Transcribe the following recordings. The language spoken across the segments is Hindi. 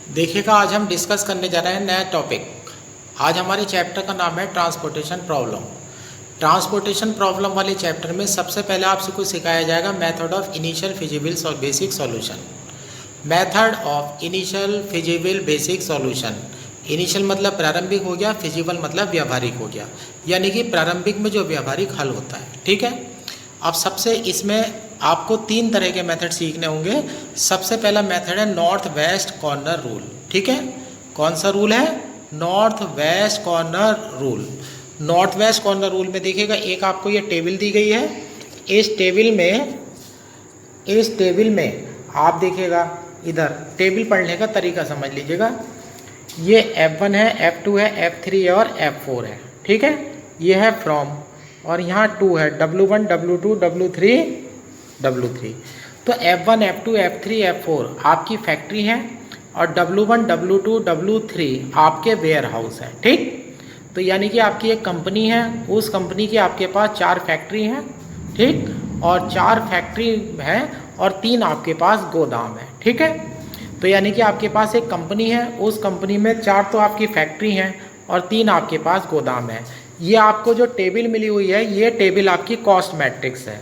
देखिएगा, आज हम डिस्कस करने जा रहे हैं नया टॉपिक। आज हमारे चैप्टर का नाम है ट्रांसपोर्टेशन प्रॉब्लम। ट्रांसपोर्टेशन प्रॉब्लम वाले चैप्टर में सबसे पहले आपसे कुछ सिखाया जाएगा मेथड ऑफ इनिशियल फिजिबल और basic solution. Method of initial feasible basic solution. Initial मतलब प्रारंभिक हो गया, फिजिबल मतलब व्यावहारिक हो गया, यानी कि प्रारंभिक में जो व्यावहारिक हल होता है। ठीक है, अब सबसे इसमें आपको 3 तरह के मेथड सीखने होंगे। सबसे पहला मेथड है नॉर्थ वेस्ट कॉर्नर रूल। ठीक है, कौन सा रूल है? North west corner rule. North west corner rule में देखिएगा, एक आपको ये टेबल दी गई है। इस टेबल में आप देखिएगा, इधर टेबल पढ़ने का तरीका समझ लीजिएगा। ये F1 है, F2 है, F3 है और F4 है। ठीक है, ये है फ्रॉम, और यहाँ 2 है, W1, W2, W3, W3। तो F1, F2, F3, F4 आपकी फैक्ट्री है और W1, W2, W3 आपके वेयर हाउस है। ठीक, तो यानी कि आपकी एक कंपनी है, उस कंपनी की आपके पास 4 फैक्ट्री हैं। ठीक, और 4 फैक्ट्री हैं और 3 आपके पास गोदाम है। ठीक है, तो यानी कि आपके पास एक कंपनी है, उस कंपनी में 4 तो आपकी फैक्ट्री हैं और 3 आपके पास गोदाम है। ये आपको जो टेबल मिली हुई है, ये टेबल आपकी कॉस्ट मैट्रिक्स है।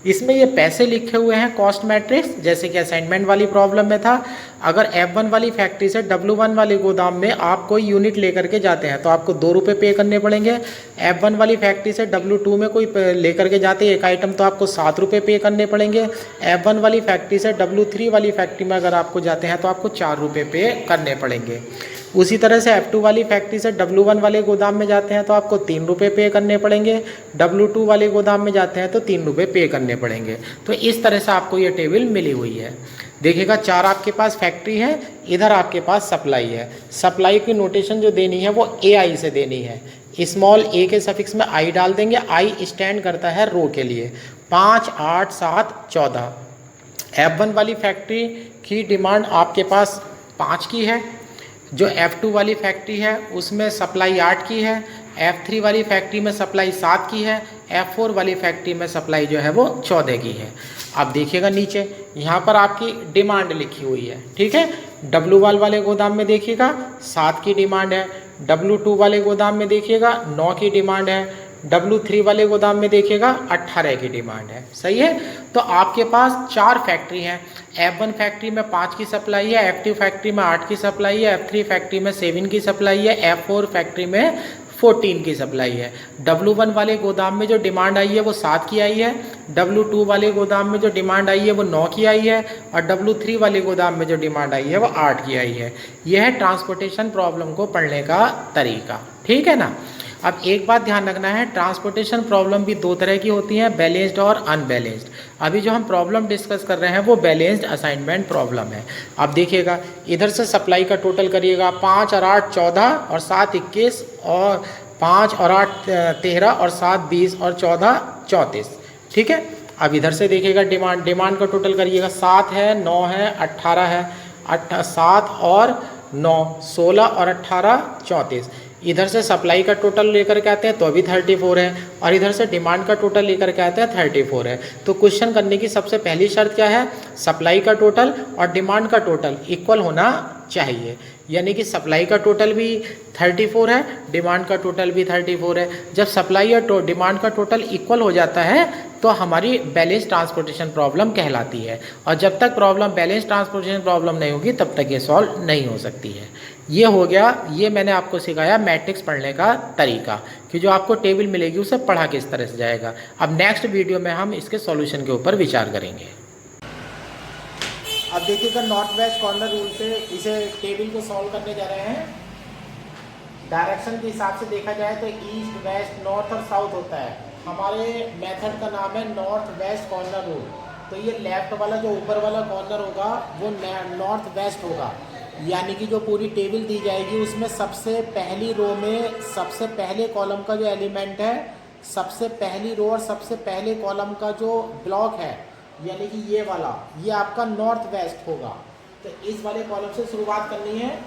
इसमें ये पैसे लिखे हुए हैं कॉस्ट मैट्रिक्स, जैसे कि असाइनमेंट वाली प्रॉब्लम में था। अगर F1 वाली फैक्ट्री से W1 वाले गोदाम में आप कोई यूनिट लेकर के जाते हैं तो आपको 2 रुपये पे करने पड़ेंगे। F1 वाली फैक्ट्री से W2 में कोई लेकर के जाते एक आइटम तो आपको 7 रुपये पे करने पड़ेंगे। F1 वाली फैक्ट्री से W3 वाली फैक्ट्री में अगर आपको जाते हैं तो आपको 4 रुपये पे करने पड़ेंगे। उसी तरह से F2 वाली फैक्ट्री से W1 वाले गोदाम में जाते हैं तो आपको 3 रुपये पे करने पड़ेंगे। W2 वाले गोदाम में जाते हैं तो 3 रुपये पे करने पड़ेंगे। तो इस तरह से आपको ये टेबल मिली हुई है। देखिएगा, 4 आपके पास फैक्ट्री है, इधर आपके पास सप्लाई है। सप्लाई की नोटेशन जो देनी है वो AI से देनी है। स्मॉल a के सफिक्स में I डाल देंगे। I स्टैंड करता है रो के लिए। 5, 8, 7, 14। F1 वाली फैक्ट्री की डिमांड आपके पास 5 की है। जो F2 वाली फैक्ट्री है उसमें सप्लाई 8 की है। F3 वाली फैक्ट्री में सप्लाई 7 की है। F4 वाली फैक्ट्री में सप्लाई जो है वो 14 की है। अब देखिएगा नीचे, यहाँ पर आपकी डिमांड लिखी हुई है। ठीक है, W1 वाले गोदाम में देखिएगा 7 की डिमांड है। W2 वाले गोदाम में देखिएगा 9 की डिमांड है। W3 वाले गोदाम में देखिएगा 18 की डिमांड है। सही है, तो आपके पास 4 फैक्ट्री हैं। F1 फैक्ट्री में 5 की सप्लाई है, F2 फैक्ट्री में 8 की सप्लाई है, F3 फैक्ट्री में 7 की सप्लाई है, F4 फैक्ट्री में 14 की सप्लाई है। W1 वाले गोदाम में जो डिमांड आई है वो 7 की आई है। W2 वाले गोदाम में जो डिमांड आई है वो 9 की आई है और W3 वाले गोदाम में जो डिमांड आई है वो 8 की आई है। यह है ट्रांसपोर्टेशन प्रॉब्लम को पढ़ने का तरीका। ठीक है ना। अब एक बात ध्यान रखना है, ट्रांसपोर्टेशन प्रॉब्लम भी 2 तरह की होती हैं, बैलेंस्ड और अनबैलेंस्ड। अभी जो हम प्रॉब्लम डिस्कस कर रहे हैं वो बैलेंस्ड असाइनमेंट प्रॉब्लम है। अब देखिएगा, इधर से सप्लाई का टोटल करिएगा, 5 और 8 14 और 7 21 और 5 और 8 13 और 7 20 और 14 34। ठीक है, अब इधर से देखिएगा डिमांड का टोटल करिएगा, 7 है, 9 है, 18 है, 7 और 9 16 और 18 34। इधर से सप्लाई का टोटल लेकर के आते हैं तो अभी 34 है और इधर से डिमांड का टोटल लेकर के आते हैं 34 है। तो क्वेश्चन करने की सबसे पहली शर्त क्या है? सप्लाई का टोटल और डिमांड का टोटल इक्वल होना चाहिए। यानी कि सप्लाई का टोटल भी 34 है, डिमांड का टोटल भी 34 है। जब सप्लाई और डिमांड का टोटल इक्वल हो जाता है तो हमारी बैलेंस ट्रांसपोर्टेशन प्रॉब्लम कहलाती है। और जब तक प्रॉब्लम बैलेंस ट्रांसपोर्टेशन प्रॉब्लम नहीं होगी तब तक ये सॉल्व नहीं हो सकती है। ये हो गया, ये मैंने आपको सिखाया मैट्रिक्स पढ़ने का तरीका कि जो आपको टेबल मिलेगी उसे पढ़ा किस तरह से जाएगा। अब नेक्स्ट वीडियो में हम इसके सॉल्यूशन के ऊपर विचार करेंगे। अब देखिएगा, नॉर्थ वेस्ट कॉर्नर रूल से इसे टेबल को सॉल्व करने जा रहे हैं। डायरेक्शन के हिसाब से देखा जाए तो ईस्ट वेस्ट नॉर्थ और साउथ होता है। हमारे मेथड का नाम है नॉर्थ वेस्ट कॉर्नर रूल। तो ये लेफ्ट वाला जो ऊपर वाला कॉर्नर होगा वो नॉर्थ वेस्ट होगा। यानी कि जो पूरी टेबल दी जाएगी उसमें सबसे पहली रो में सबसे पहले कॉलम का जो एलिमेंट है, सबसे पहली रो और सबसे पहले कॉलम का जो ब्लॉक है, यानी कि ये वाला, ये आपका नॉर्थ वेस्ट होगा। तो इस वाले कॉलम से शुरुआत करनी है।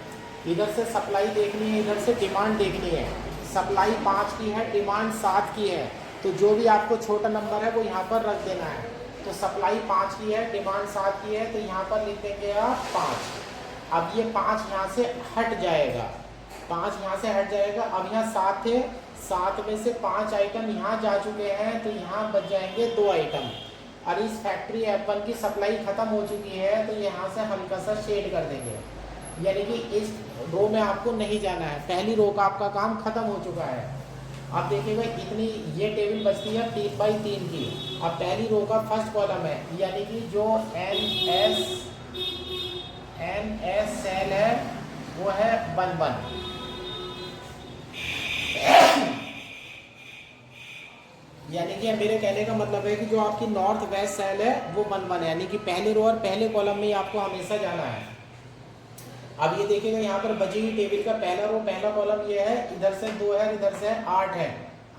इधर से सप्लाई देखनी है, इधर से डिमांड देखनी है। सप्लाई 5 की है, डिमांड 7 की है, तो जो भी आपको छोटा नंबर है वो यहाँ पर रख देना है। तो सप्लाई 5 की है, डिमांड 7 की है, तो यहाँ पर लिख देंगे आप 5। अब ये 5 यहाँ से हट जाएगा, 5 यहाँ से हट जाएगा। अब यहाँ 7 थे, 7 में से 5 आइटम यहाँ जा चुके हैं, तो यहाँ बच जाएंगे 2 आइटम। और इस फैक्ट्री F1 की सप्लाई ख़त्म हो चुकी है, तो यहाँ से हल्का सा शेड कर देंगे, यानी कि इस रो में आपको नहीं जाना है, पहली रो का आपका काम ख़त्म हो चुका है। अब देखिएगा इतनी ये टेबल बचती है 3x3 की। अब पहली रो का फर्स्ट कॉलम है, यानी कि जो NS सेल है वो है 1-1। यानी कि मेरे कहने का मतलब है कि जो आपकी नॉर्थ वेस्ट सेल है वो 1-1 है, यानी कि पहले रो और पहले कॉलम में ही आपको हमेशा जाना है। अब ये देखिएगा यहाँ पर बची हुई टेबल का पहला रो पहला कॉलम ये है, इधर से 2 है, इधर से 8 है।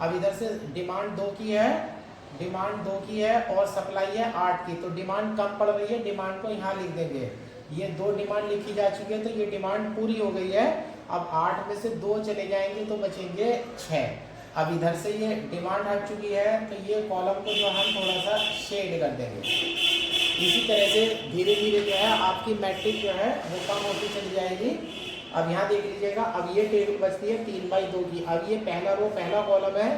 अब इधर से डिमांड 2 की है और सप्लाई है 8 की, तो डिमांड कम पड़ रही है, डिमांड को यहाँ लिख देंगे। ये 2 डिमांड लिखी जा चुकी है, तो ये डिमांड पूरी हो गई है। अब 8 में से 2 चले जाएंगे तो बचेंगे 6। अब इधर से ये डिमांड हट चुकी है, तो ये कॉलम को जो हम थोड़ा सा शेड कर देंगे। इसी तरह से धीरे धीरे जो है आपकी मैट्रिक्स जो है वो कम होती चली जाएगी। अब यहाँ देख लीजिएगा, अब ये टेबल बचती है 3x2 की। अब ये पहला रो पहला कॉलम है,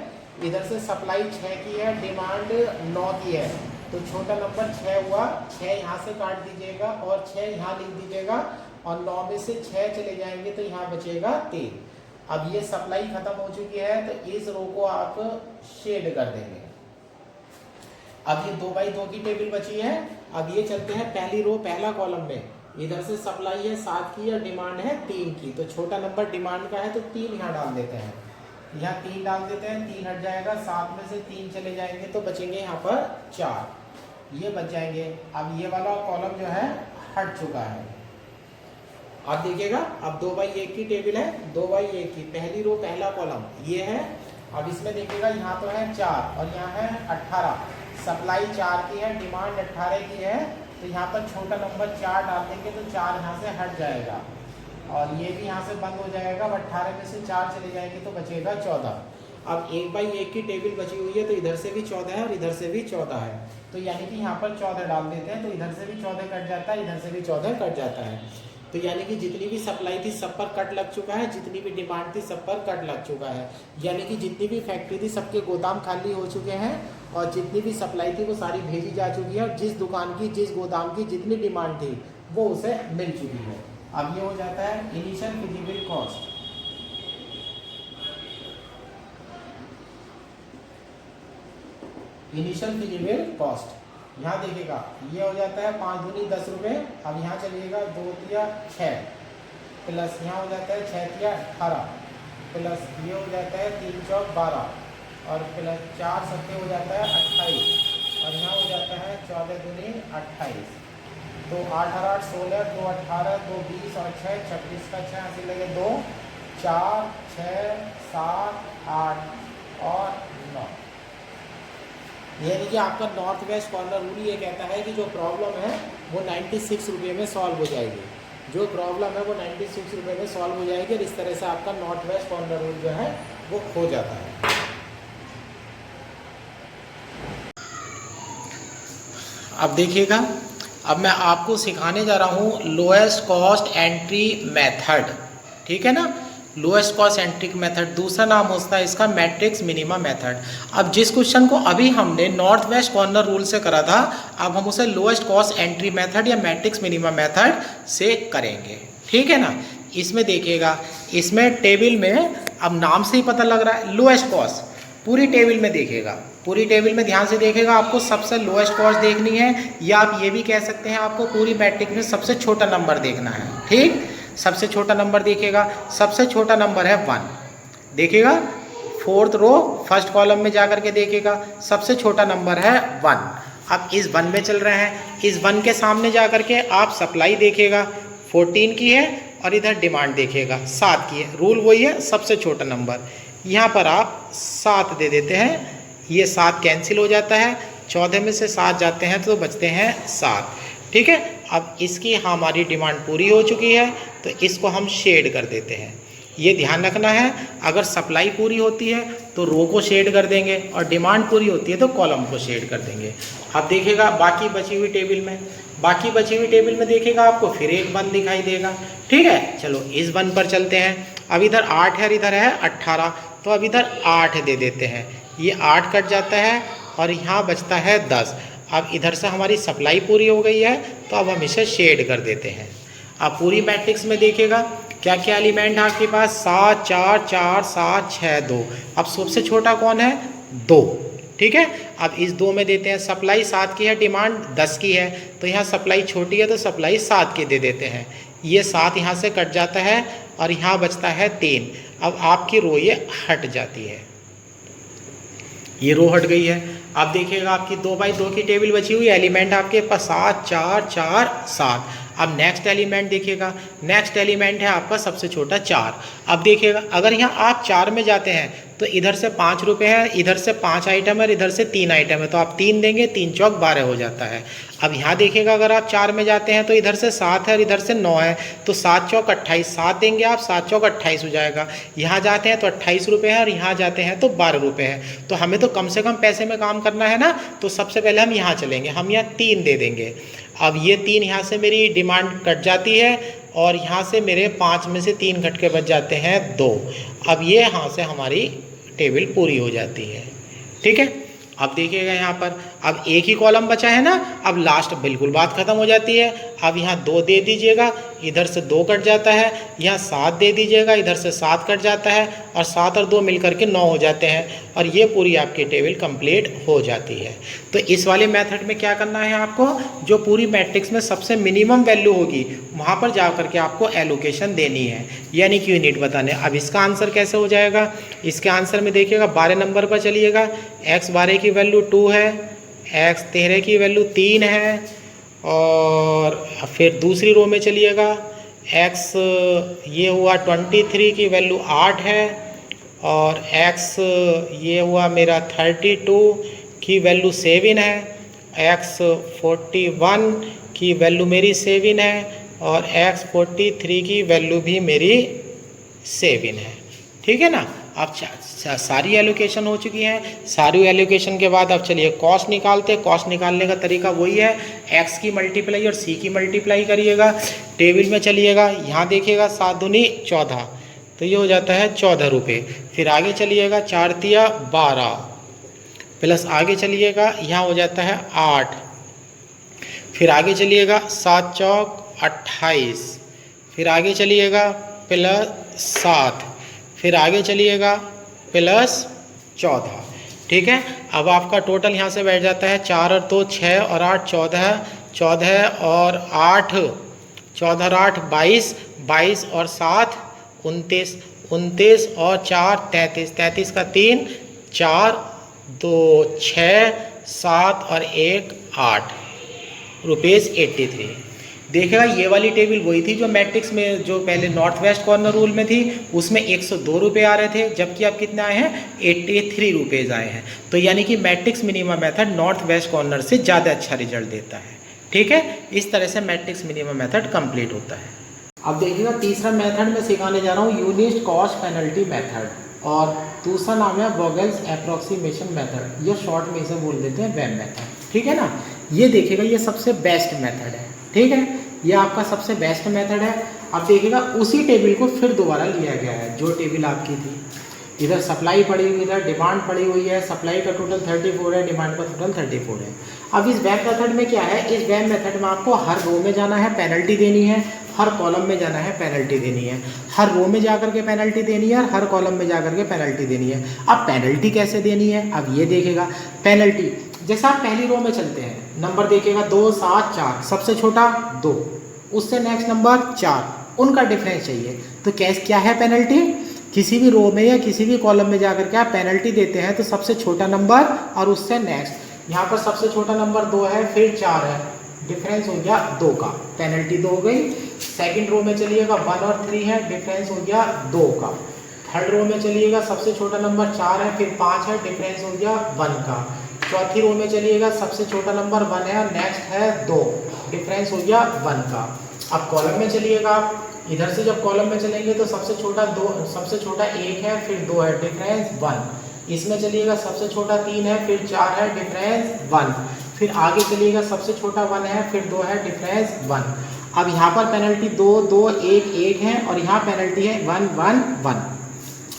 इधर से सप्लाई 6 की है, डिमांड 9 की है, तो छोटा नंबर 6 हुआ। 6 यहाँ से काट दीजिएगा और 6 यहाँ लिख दीजिएगा, और 9 में से 6 चले जाएंगे तो यहाँ बचेगा 3। अब ये सप्लाई खत्म हो चुकी है, तो इस रो को आप शेड कर देंगे। अब ये 2x2 की टेबल बची है। अब ये चलते हैं पहली रो पहला कॉलम में, इधर से सप्लाई है 7 की और डिमांड है 3 की, तो छोटा नंबर डिमांड का है, तो 3 यहाँ डाल देते हैं, यहाँ 3 डाल देते हैं, 3 हट जाएगा, 7 में से 3 चले जाएंगे तो बचेंगे यहाँ पर 4, ये बच जाएंगे। अब ये वाला कॉलम जो है हट चुका है। अब देखिएगा, अब 2x1 की टेबल है, 2x1 की पहली रो पहला कॉलम ये है। अब इसमें देखिएगा यहाँ तो है 4 और यहाँ है 18, सप्लाई 4 की है, डिमांड 18 की है, तो यहाँ पर छोटा नंबर 4 डाल देंगे तो 4 यहाँ से हट जाएगा और ये भी यहाँ से बंद हो जाएगा। अब 18 में से 4 चले जाएंगे तो बचेगा 14। अब 1x1 की टेबल बची हुई है, तो इधर से भी 14 है और इधर से भी 14 है, तो यानी कि यहाँ पर 14 डाल देते हैं, तो इधर से भी 14 कट जाता है, इधर से भी 14 कट जाता है। तो यानी कि जितनी भी सप्लाई थी सब पर कट लग चुका है, जितनी भी डिमांड थी सब पर कट लग चुका है, यानी कि जितनी भी फैक्ट्री थी सबके गोदाम खाली हो चुके हैं और जितनी भी सप्लाई थी वो सारी भेजी जा चुकी है, और जिस दुकान की जिस गोदाम की जितनी डिमांड थी वो उसे मिल चुकी है। अब ये हो जाता है initial feasible cost. Initial feasible cost यहाँ देखिएगा, ये हो जाता है 5 दूनी 10 रुपये। अब यहाँ चलिएगा 2 तिया 6 प्लस यहाँ हो जाता है 6 तिया 18 प्लस ये हो जाता है 3 चौक 12 और प्लस 4 सत्ते हो जाता है 28 और यहाँ हो जाता है 14 दूनी 28। तो 8 8 16 2 18 2 20 और 6 26 का 6 ऐसे लगे 2 4 6 7 8 और 9। यानी कि आपका नॉर्थ वेस्ट कॉर्नर रूल ये कहता है कि जो प्रॉब्लम है वो 96 रुपये में सॉल्व हो जाएगी, जो प्रॉब्लम है वो 96 रुपये में सॉल्व हो जाएगी और इस तरह से आपका नॉर्थ वेस्ट कॉर्नर रूल जो है वो खो जाता है। अब देखिएगा, अब मैं आपको सिखाने जा रहा हूँ लोएस्ट कॉस्ट एंट्री मेथड, ठीक है ना। लोएस्ट कॉस्ट एंट्री मेथड, दूसरा नाम होता है इसका मैट्रिक्स मिनिमा मेथड। अब जिस क्वेश्चन को अभी हमने नॉर्थ वेस्ट कॉर्नर रूल से करा था, अब हम उसे लोएस्ट कॉस्ट एंट्री मेथड या मैट्रिक्स मिनिमा मेथड से करेंगे, ठीक है ना। इसमें देखिएगा, इसमें टेबल में अब नाम से ही पता लग रहा है लोएस्ट कॉस्ट, पूरी टेबल में देखिएगा, पूरी टेबल में ध्यान से देखिएगा, आपको सबसे लोएस्ट कॉस्ट देखनी है, या आप ये भी कह सकते हैं आपको पूरी मैट्रिक्स में सबसे छोटा नंबर देखना है, ठीक। सबसे छोटा नंबर देखिएगा, सबसे छोटा नंबर है 1, देखिएगा 4th रो फर्स्ट कॉलम में जा करके देखिएगा, सबसे छोटा नंबर है 1। अब इस 1 में चल रहे हैं, इस 1 के सामने जा करके आप सप्लाई देखिएगा 14 की है और इधर डिमांड देखिएगा 7 की है, रूल वही है सबसे छोटा नंबर। यहाँ पर आप 7 दे देते हैं, ये 7 कैंसिल हो जाता है, 14 में से 7 जाते हैं तो बचते हैं 7, ठीक है। अब इसकी हमारी डिमांड पूरी हो चुकी है, तो इसको हम शेड कर देते हैं। ये ध्यान रखना है, अगर सप्लाई पूरी होती है तो रो को शेड कर देंगे और डिमांड पूरी होती है तो कॉलम को शेड कर देंगे। अब देखिएगा बाकी बची हुई टेबल में, बाकी बची हुई टेबल में देखिएगा आपको फिर एक 1 दिखाई देगा। ठीक है, चलो इस 1 पर चलते हैं। अब इधर 8 है और इधर है 18, तो अब इधर 8 दे देते हैं, ये 8 कट जाता है और यहाँ बचता है 10। अब इधर से हमारी सप्लाई पूरी हो गई है, तो अब हम इसे शेड कर देते हैं। अब पूरी मैट्रिक्स में देखिएगा क्या क्या एलिमेंट है आपके पास, 7 4 4 7 6 2। अब सबसे छोटा कौन है, 2। ठीक है, अब इस 2 में देते हैं सप्लाई 7 की है, डिमांड 10 की है, तो यहाँ सप्लाई छोटी है तो सप्लाई 7 की दे देते हैं। ये 7 यहाँ से कट जाता है और यहाँ बचता है 3। अब आपकी रो ये हट जाती है, ये रो हट गई है। अब देखिएगा आपकी 2 बाई 2 की टेबल बची हुई, एलिमेंट आपके पास 7 4 4 7। अब नेक्स्ट एलिमेंट देखिएगा, नेक्स्ट एलिमेंट है आपका सबसे छोटा 4। अब देखिएगा अगर यहाँ आप 4 में जाते हैं तो इधर से 5 रुपये है, इधर से 5 आइटम है और इधर से 3 आइटम है, तो आप 3 देंगे, 3 चौक 12 हो जाता है। अब यहाँ देखिएगा अगर आप 4 में जाते हैं तो इधर से 7 है और इधर से 9 है, तो 7 चौक 28, 7 देंगे आप, 7 चौक 28 हो जाएगा। यहाँ जाते हैं तो 28 रुपये है और यहाँ जाते हैं तो 12 रुपये है, तो हमें तो कम से कम पैसे में काम करना है ना, तो सबसे पहले हम यहाँ चलेंगे, हम यहाँ 3 दे देंगे। अब ये 3 यहाँ से मेरी डिमांड कट जाती है और यहाँ से मेरे 5 में से 3 घट के बच जाते हैं 2। अब ये यहाँ से हमारी टेबल पूरी हो जाती है। ठीक है, अब देखिएगा यहाँ पर अब एक ही कॉलम बचा है ना, अब लास्ट बिल्कुल बात खत्म हो जाती है। अब यहाँ 2 दे दीजिएगा, इधर से 2 कट जाता है, यहाँ 7 दे दीजिएगा, इधर से 7 कट जाता है और 7 और 2 मिलकर के 9 हो जाते हैं और ये पूरी आपकी टेबल कंप्लीट हो जाती है। तो इस वाले मेथड में क्या करना है आपको, जो पूरी मैट्रिक्स में सबसे मिनिमम वैल्यू होगी वहाँ पर जा करके आपको एलोकेशन देनी है, यानी कि यूनिट बताने। अब इसका आंसर कैसे हो जाएगा, इसके आंसर में देखिएगा 12 नंबर पर चलिएगा, x 12 की वैल्यू 2 है, x 13 की वैल्यू 3 है, और फिर दूसरी रो में चलिएगा x ये हुआ 23 की वैल्यू 8 है, और x ये हुआ मेरा 32 की वैल्यू 7 है, x 41 की वैल्यू मेरी 7 है, और x 43 की वैल्यू भी मेरी 7 है। ठीक है ना, अब सारी एलोकेशन हो चुकी है। सारी एलोकेशन के बाद अब चलिए कॉस्ट निकालते हैं। कॉस्ट निकालने का तरीका वही है, x की मल्टीप्लाई और c की मल्टीप्लाई करिएगा, टेबल में चलिएगा, यहाँ देखिएगा 7 दूनी 14, तो ये हो जाता है 14 रुपये। फिर आगे चलिएगा 4 तिया 12, प्लस आगे चलिएगा यहाँ हो जाता है 8, फिर आगे चलिएगा 7 चौक 28, फिर आगे चलिएगा प्लस 7, फिर आगे चलिएगा प्लस 14। ठीक है, अब आपका टोटल यहाँ से बैठ जाता है 4 और 2 6 और 8 14, 14 और 8 14 और 8 22, 22 और 7 29, 29 और 4 33, 33 का 3 4 2 6 7 और 1 8 ₹83। देखिएगा ये वाली टेबल वही थी जो मैट्रिक्स में जो पहले नॉर्थ वेस्ट कॉर्नर रूल में थी, उसमें 102 रुपये आ रहे थे, जबकि अब कितने आए हैं 83 रुपीज़ आए हैं। तो यानी कि matrix minimum method north west corner से ज़्यादा अच्छा रिजल्ट देता है। ठीक है, इस तरह से मैट्रिक्स मिनिमम मेथड कंप्लीट होता है। अब देखिएगा तीसरा मेथड में सिखाने जा रहा हूँ यूनिट कॉस्ट पेनल्टी मेथड, और दूसरा नाम है वोगल्स अप्रोक्सीमेशन मेथड, या शॉर्ट में इसे बोल देते हैं वेम मेथड। ठीक है ना, ये देखिएगा ये सबसे बेस्ट मेथड है। ठीक है, ये आपका सबसे बेस्ट मेथड है। अब देखिएगा उसी टेबल को फिर दोबारा लिया गया है, जो टेबल आपकी थी, इधर सप्लाई पड़ी हुई, इधर डिमांड पड़ी हुई है, सप्लाई का टोटल 34 है, डिमांड का टोटल 34 है। अब इस वेम मेथड में क्या है, इस वेम मेथड में आपको हर रो में जाना है, पेनल्टी देनी है, हर कॉलम में जाना है, पेनल्टी देनी है, हर रो में जाकर के पेनल्टी देनी है, हर कॉलम में जाकर के पेनल्टी देनी है। अब पेनल्टी कैसे देनी है, अब ये देखेगा पेनल्टी, जैसे आप पहली रो में चलते हैं, नंबर देखेगा 2 7 4, सबसे छोटा 2, उससे नेक्स्ट नंबर 4, उनका डिफरेंस चाहिए। तो क्या है पेनल्टी, किसी भी रो में या किसी भी कॉलम में जाकर के आप पेनल्टी देते हैं तो सबसे छोटा नंबर और उससे नेक्स्ट, यहाँ पर सबसे छोटा नंबर 2 है, फिर 4 है, डिफरेंस हो गया 2 का, पेनल्टी 2 हो गई। सेकंड रो में चलिएगा 1 और 3 है, डिफरेंस हो गया 2 का। थर्ड रो में चलिएगा सबसे छोटा नंबर 4 है, फिर 5 है, डिफरेंस हो गया 1 का। चौथी रो में चलिएगा सबसे छोटा नंबर 1 है और नेक्स्ट है 2, डिफरेंस हो गया 1 का। अब कॉलम में चलिएगा आप, इधर से जब कॉलम में चलेंगे तो सबसे छोटा 1 है, फिर 2 है, डिफरेंस 1। इसमें चलिएगा सबसे छोटा 3 है, फिर 4 है, डिफरेंस 1। फिर आगे चलिएगा, सबसे छोटा 1 है, फिर 2 है, डिफरेंस 1। अब यहाँ पर पेनल्टी 2 2 1 1 है और यहाँ पेनल्टी है 1 1 1।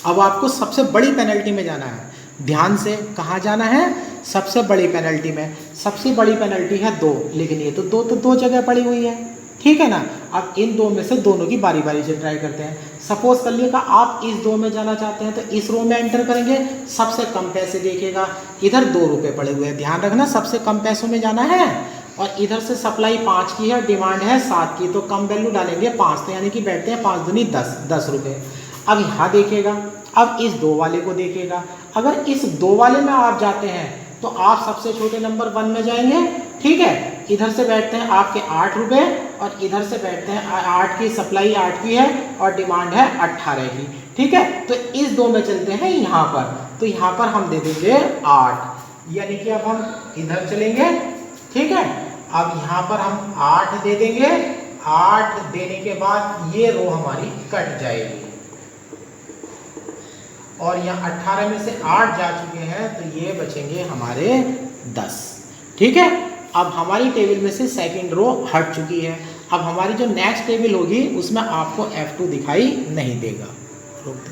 अब आपको सबसे बड़ी पेनल्टी में जाना है, ध्यान से, कहाँ जाना है, सबसे बड़ी पेनल्टी में। सबसे बड़ी पेनल्टी है 2, लेकिन ये तो दो जगह पड़ी हुई है, ठीक है ना। अब इन दो में से दोनों की बारी बारी से ट्राई करते हैं। सपोज कर लिएगा आप इस 2 में जाना चाहते हैं तो इस रो में एंटर करेंगे, सबसे कम पैसे देखिएगा, इधर 2 रुपये पड़े हुए हैं, ध्यान रखना सबसे कम पैसों में जाना है। और इधर से सप्लाई 5 की है, डिमांड है 7 की, तो कम वैल्यू डालेंगे 5, तो यानी कि बैठते हैं 5 दूनी 10 रुपये। अब यहाँ देखिएगा, अब इस 2 वाले को देखिएगा, अगर इस 2 वाले में आप जाते हैं तो आप सबसे छोटे नंबर 1 में जाएंगे, ठीक है। इधर से बैठते हैं आपके 8 रुपये और इधर से बैठते हैं 8 की, सप्लाई 8 की है और डिमांड है 18 की, ठीक है। तो इस 2 में चलते हैं यहाँ पर, तो यहाँ पर हम दे देंगे 8, यानी कि अब हम इधर चलेंगे, ठीक है। अब यहाँ पर हम 8 दे देंगे, 8 देने के बाद ये रो हमारी कट जाएगी और यहाँ 18 में से 8 जा चुके हैं, तो ये बचेंगे हमारे 10, ठीक है। अब हमारी टेबल में से सेकंड रो हट चुकी है। अब हमारी जो नेक्स्ट टेबल होगी उसमें आपको F2 दिखाई नहीं देगा, रोक दे।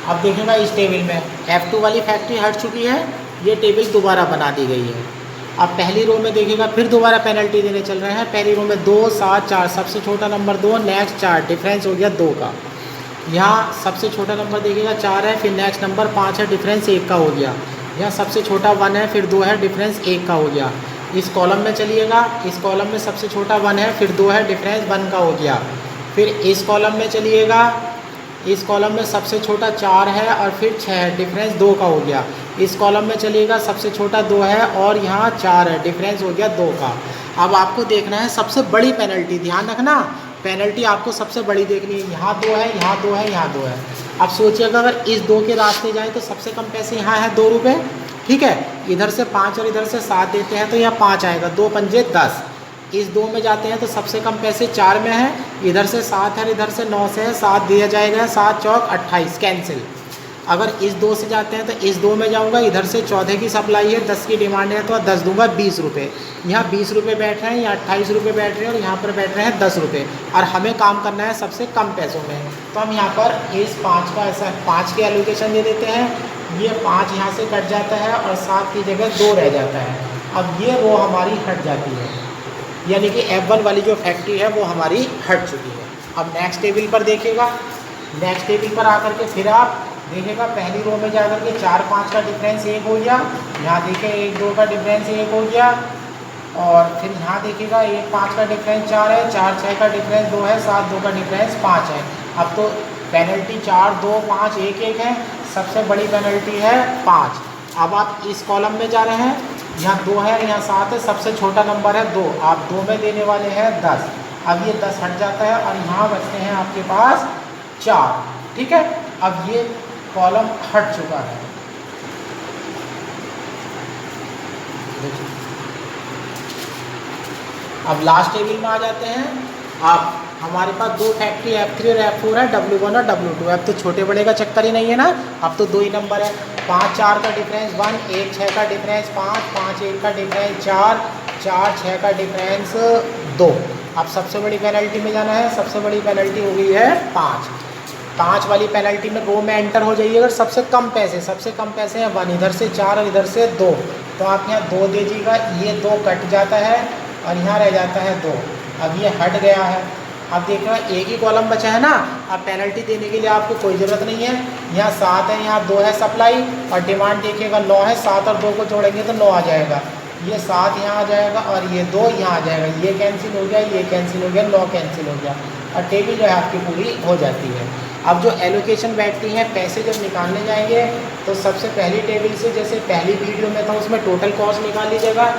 अब देखिएगा इस टेबल में F2 वाली फैक्ट्री हट चुकी है, ये टेबल दोबारा बना दी गई है। अब पहली रो में देखिएगा फिर दोबारा पेनल्टी देने चल रहे हैं। पहली रो में 2 7 4, सबसे छोटा नंबर 2, नेक्स्ट 4, डिफरेंस हो गया 2 का। यहाँ सबसे छोटा नंबर देखिएगा 4 है, फिर नेक्स्ट नंबर 5 है, डिफरेंस 1 का हो गया। यहाँ सबसे छोटा 1 है, फिर 2 है, डिफरेंस 1 का हो गया। इस कॉलम में चलिएगा, इस कॉलम में सबसे छोटा 1 है, फिर 2 है, डिफरेंस 1 का हो गया। फिर इस कॉलम में चलिएगा, इस कॉलम में सबसे छोटा 4 है और फिर 6 है, डिफरेंस 2 का हो गया। इस कॉलम में चलिएगा, सबसे छोटा 2 है और यहाँ 4 है, डिफरेंस हो गया 2 का। अब आपको देखना है सबसे बड़ी पेनल्टी, ध्यान रखना पेनल्टी आपको सबसे बड़ी देखनी है। यहाँ 2 है, यहाँ 2 है, यहाँ 2 है। अब सोचिएगा अगर इस 2 के रास्ते जाए तो सबसे कम पैसे यहाँ है 2 रुपये, ठीक है। इधर से 5 और इधर से 7 देते हैं तो यहाँ 5 आएगा, 2 पंजे 10। इस 2 में जाते हैं तो सबसे कम पैसे 4 में है, इधर से 7 है, इधर से 9 से है, 7 दिया जाएगा, 7 चौक 28, कैंसिल। अगर इस 2 से जाते हैं तो इस 2 में जाऊंगा, इधर से 14 की सप्लाई है, 10 की डिमांड है, तो 10 दूंगा 20 रुपये। यहाँ 20 रुपये बैठ रहे हैं, यहाँ 28 रुपये बैठ रहे हैं और यहाँ पर बैठ रहे हैं 10 रुपये, और हमें काम करना है सबसे कम पैसों में। तो हम यहाँ पर इस 5 का ऐसा 5 के एलोकेशन दे देते हैं, ये 5 यहाँ से कट जाता है और 7 की जगह 2 रह जाता है। अब ये रो हमारी हट जाती है, यानी कि F1 वाली जो फैक्ट्री है वो हमारी हट चुकी है। अब नेक्स्ट टेबल पर देखिएगा, नेक्स्ट टेबल पर आकर के फिर आप देखिएगा, पहली रो में जाकर के 4 5 का डिफरेंस 1 हो गया, यहाँ देखिए 1 2 का डिफरेंस 1 हो गया, और फिर यहाँ देखिएगा 1 5 का डिफरेंस 4 है, 4 6 का डिफरेंस 2 है, 7 2 का डिफरेंस 5 है। अब तो पेनल्टी 4 2 5 1 1 है, सबसे बड़ी पेनल्टी है 5। अब आप इस कॉलम में जा रहे हैं, यहाँ 2 है, यहाँ 7 है, सबसे छोटा नंबर है 2, आप 2 में देने वाले हैं 10। अब ये 10 हट जाता है और यहाँ बचते हैं आपके पास 4, ठीक है। अब ये कॉलम हट चुका है। अब लास्ट टेबल में आ जाते हैं। अब हमारे पास 2 फैक्ट्री F3 और F4 है, W1 और W2। अब तो छोटे बड़े का चक्कर ही नहीं है ना, अब तो 2 ही नंबर है। 5 4 का डिफरेंस 1, 1 6 का डिफरेंस 5, 5 1 का डिफरेंस 4, 4 6 का डिफरेंस 2। अब सबसे बड़ी पेनल्टी में जाना है, सबसे बड़ी पेनल्टी हो गई है 5। 5 वाली पेनल्टी में रो में एंटर हो जाइए। अगर सबसे कम पैसे हैं 1, इधर से 4 और इधर से 2, तो आप यहाँ 2 दीजिएगा, ये 2 कट जाता है और यहाँ रह जाता है 2। अब ये हट गया है। अब देखिएगा एक ही कॉलम बचा है ना, अब पेनल्टी देने के लिए आपको कोई ज़रूरत नहीं है। यहाँ 7 है, यहाँ 2 है सप्लाई, और डिमांड देखिएगा 9 है, 7 और 2 को जोड़ेंगे तो 9 आ जाएगा। ये 7 यहाँ आ जाएगा और ये 2 यहाँ आ जाएगा, ये कैंसिल हो गया, ये कैंसिल हो गया, 9 कैंसिल हो गया, और टेबल जो है आपकी पूरी हो जाती है। अब जो एलोकेशन बैठती हैं, पैसे जब निकालने जाएंगे तो सबसे पहली टेबल से, जैसे पहली वीडियो में था उसमें टोटल कॉस्ट निकाल लीजिएगा।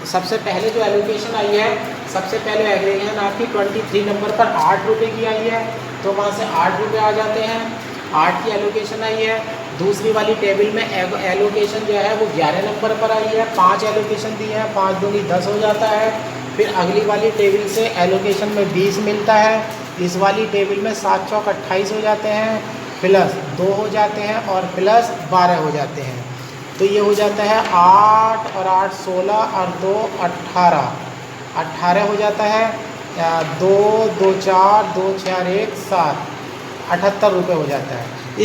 सबसे पहले जो एलोकेशन आई है, सबसे पहले एग्रीगेशन आपकी 23 नंबर पर 8 रुपये की आई है, तो वहाँ से 8 रुपये आ जाते हैं, 8 की एलोकेशन आई है। दूसरी वाली टेबल में एलोकेशन जो है वो 11 नंबर पर आई है, 5 एलोकेशन दी है, 5 दूनी 10 हो जाता है। फिर अगली वाली टेबल से एलोकेशन में 20 मिलता है, इस वाली टेबल में 7 चौक 28 हो जाते हैं, प्लस 2 हो जाते हैं और प्लस 12 हो जाते हैं। तो ये हो जाता है 8 और 8 16 और 2 18, 18 हो जाता है, 2 2 4 2 4 1 7, 78 रुपये हो जाता है।